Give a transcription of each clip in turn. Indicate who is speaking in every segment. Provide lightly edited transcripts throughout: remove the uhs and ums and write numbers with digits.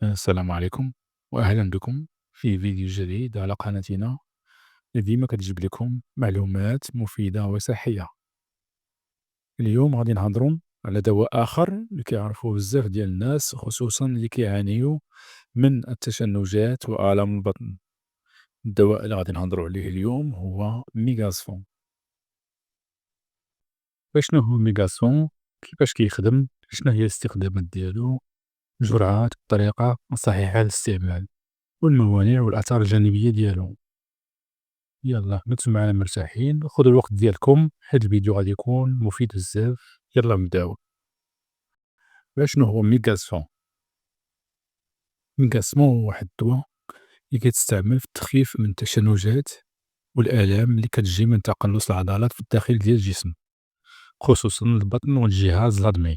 Speaker 1: السلام عليكم وأهلا بكم في فيديو جديد على قناتنا اللي ديما كتجيب لكم معلومات مفيدة وصحية. اليوم غادي نهضروا على دواء آخر اللي كيعرفوه بزاف ديال الناس، خصوصا اللي كيعانيو من التشنجات وآلام البطن. الدواء اللي غادي نهضروا عليه اليوم هو ميغاسفون. فشنو هو ميغاسفون؟ كيفاش كيخدم؟ شنو هي الاستخدامات ديالو؟ الجرعات، الطريقة الصحيحة للاستعمال، والموانع والآثار الجانبية ديالو. يلا جلسوا معنا مرتاحين، خذوا الوقت ديالكم حيت الفيديو غادي يكون مفيد بزاف. يلا نبداو. شنو هو ميغاسفون؟ ميغاسفون هو واحد الدواء اللي كيتستعمل في التخفيف من التشنجات والآلام اللي كتجي من تقلص العضلات في الداخل ديال الجسم، خصوصا البطن والجهاز الهضمي.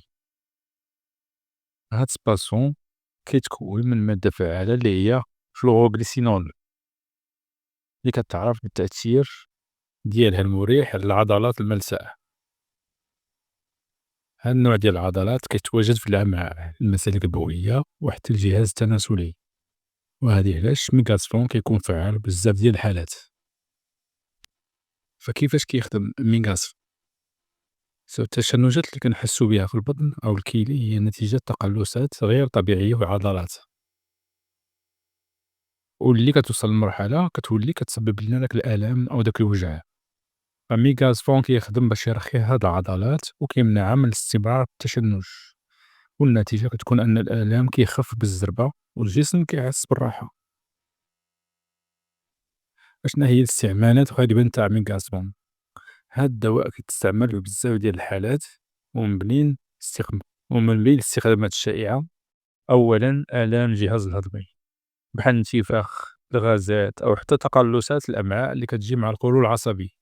Speaker 1: هاد سباسون كيتكون من مادة فعالة اللي هي فلوغليسينول، اللي كتعرف بالتأثير ديالها المريح على العضلات الملساء. هاد النوع ديال العضلات كيتواجد في الأمعاء، المسالك البولية وحتى الجهاز التناسلي، وهذه علاش ميغاسفون كيكون فعال بزاف ديال الحالات. فكيفاش كيخدم ميغاسفون؟ التشنجات اللي كنحسو بها في البطن أو الكلى هي نتيجة تقلصات غير طبيعية في العضلات، واللي كتوصل لمرحلة كتولي كتسبب لنا داك الآلام أو داك الوجع. فميغاسفون كيخدم باش يرخي هاد العضلات وكيمنعها من استمرار التشنج، والنتيجة كتكون أن الآلام كيخف بالزربة والجسم كيحس بالراحة. أشنا هي الاستعمالات غالبا تاع ميغاسفون؟ هاد الدواء كيتستعمل في بزاف ديال الحالات، ومن بين الاستخدامات الشائعة: أولا آلام الجهاز الهضمي بحال الانتفاخ، الغازات أو حتى تقلصات الأمعاء اللي كتجي مع الخلول العصبي.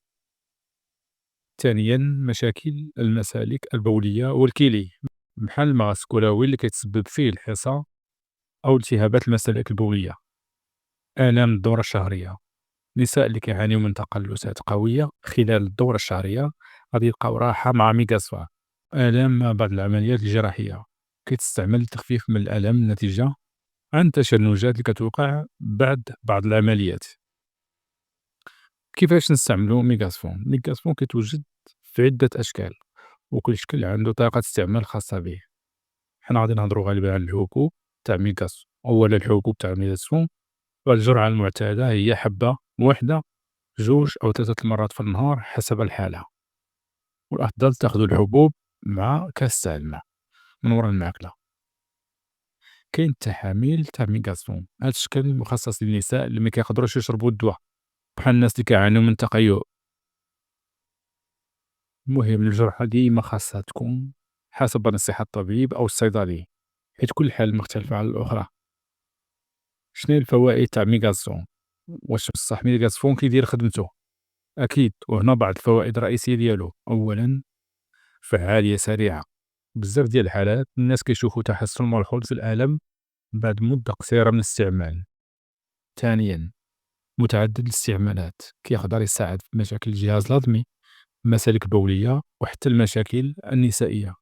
Speaker 1: ثانيا مشاكل المسالك البولية والكلى بحال المغص الكلوي اللي كيتسبب فيه الحصى أو التهابات المسالك البولية. آلام الدورة الشهرية، النساء اللي كيعانيو من تقلصات قوية خلال الدورة الشهرية غادي يلقاو راحة مع ميغاسفون. آلام ما بعد العمليات الجراحية، كيتستعمل للتخفيف من الآلام الناتجة عن التشنجات اللي كتوقع بعد بعض العمليات. كيفاش نستعملو ميغاسفون؟ ميغاسفون كيتوجد في عدة أشكال، وكل شكل عنده طريقة استعمال خاصة به. حنا غادي نهضرو غالبا على الحبوب تاع ميغاسفون. أولا الحبوب تاع ميغاسفون، والجرعة المعتادة هي حبة واحدة، 2 أو 3 المرات في النهار حسب الحالة، والأفضل تاخدو الحبوب مع كاس تاع الماء من ورا الماكلة. كاين التحاميل تاع ميغاسفون، هاد الشكل مخصص للنساء اللي مكيقدروش يشربو الدوا، بحال الناس اللي كيعانيو من التقيؤ. المهم الجرعة ديما خاصها تكون حسب نصيحة الطبيب أو الصيدلي، حيت كل حالة مختلفة على الأخرى. شناهي الفوائد تاع ميغاسفون؟ واش بصح ميغاسفون كيدير خدمتو؟ أكيد، وهنا بعض الفوائد الرئيسية ديالو. أولا فعالية سريعة، بزاف ديال الحالات الناس كيشوفوا تحسن ملحوظ في الألم بعد مدة قصيرة من الاستعمال. ثانيا متعدد الاستعمالات، كيقدر يساعد في مشاكل الجهاز الهضمي، المسالك البولية وحتى المشاكل النسائية.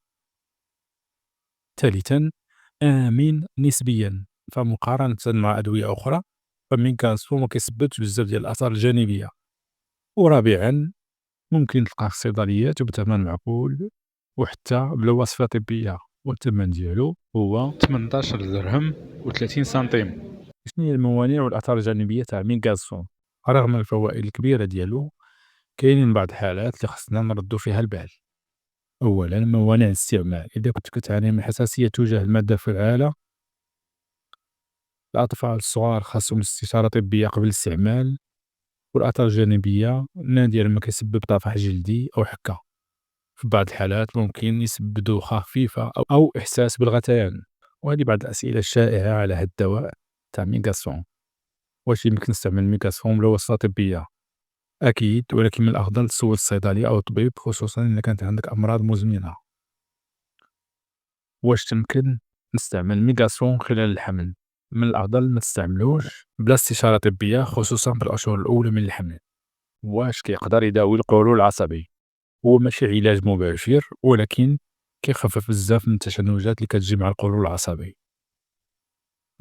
Speaker 1: ثالثا آمن نسبيا، فمقارنة مع أدوية أخرى فميغاسفون ما كيسببش بزاف ديال الآثار الجانبية. ورابعا ممكن تلقاه في الصيدليات وبثمن معقول وحتى بلا وصفة طبية، والثمن ديالو هو 18 درهم و30 سنتيم. شنو هي الموانع والآثار الجانبية تاع ميغاسفون؟ رغم الفوائد الكبيرة ديالو كاينين بعض الحالات اللي خصنا نردو فيها البال. أولا موانع الاستعمال، إذا كنت كتعاني من حساسية تجاه المادة الفعالة، الأطفال الصغار خاصهم استشارة طبية قبل الاستعمال. والآثار الجانبية نادرا ما كيسبب طفح جلدي أو حكة، في بعض الحالات ممكن يسبب دوخة خفيفة أو إحساس بالغثيان. وهذه بعض الأسئلة الشائعة على هذا الدواء تاع ميغاسفون: واش يمكن نستعمل ميغاسفون بلا وصفة طبية؟ أكيد، ولكن من الأفضل تسول الصيدلي أو الطبيب، خصوصا إذا كانت عندك أمراض مزمنة. واش تمكن نستعمل ميغاسفون خلال الحمل؟ من الأفضل ما تستعملوش بلا استشارة طبية، خصوصا في الأشهر الأولى من الحمل. واش كيقدر يداوي القولون العصبي؟ هو ماشي علاج مباشر، ولكن كيخفف بزاف من التشنجات اللي كتجي مع القولون العصبي.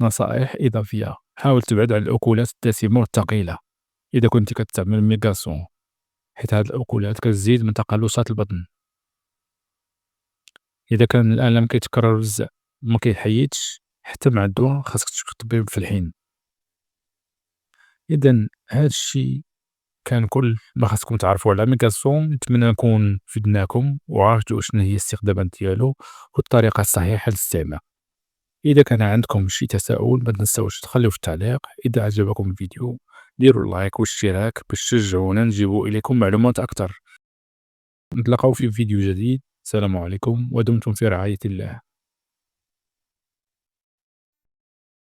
Speaker 1: نصائح إضافية: حاول تبعد عن الأكلات الدسمة والثقيلة إذا كنتِ كتستعمل ميغاسون، حيت هاد الأكلات كتزيد من تقلصات البطن. إذا كان الألم كيتكرر بزاف وما كيحيدش حتى مع الدوا، خاصك تشوف الطبيب في الحين. إذًا هاد الشي كان كل ما خاصكم تعرفوا على ميغاسون. نتمنى نكون فدناكم وعرفتوا شنو هي الاستخدامات ديالو والطريقة الصحيحة للاستعمال. إذا كان عندكم شي تساؤل ما تنساوش تخليوه في التعليق. إذا عجبكم الفيديو ديروا لايك واشتراك باش تشجعونا نجيبوا إليكم معلومات أكتر. نتلاقاو في فيديو جديد. السلام عليكم ودمتم في رعاية الله.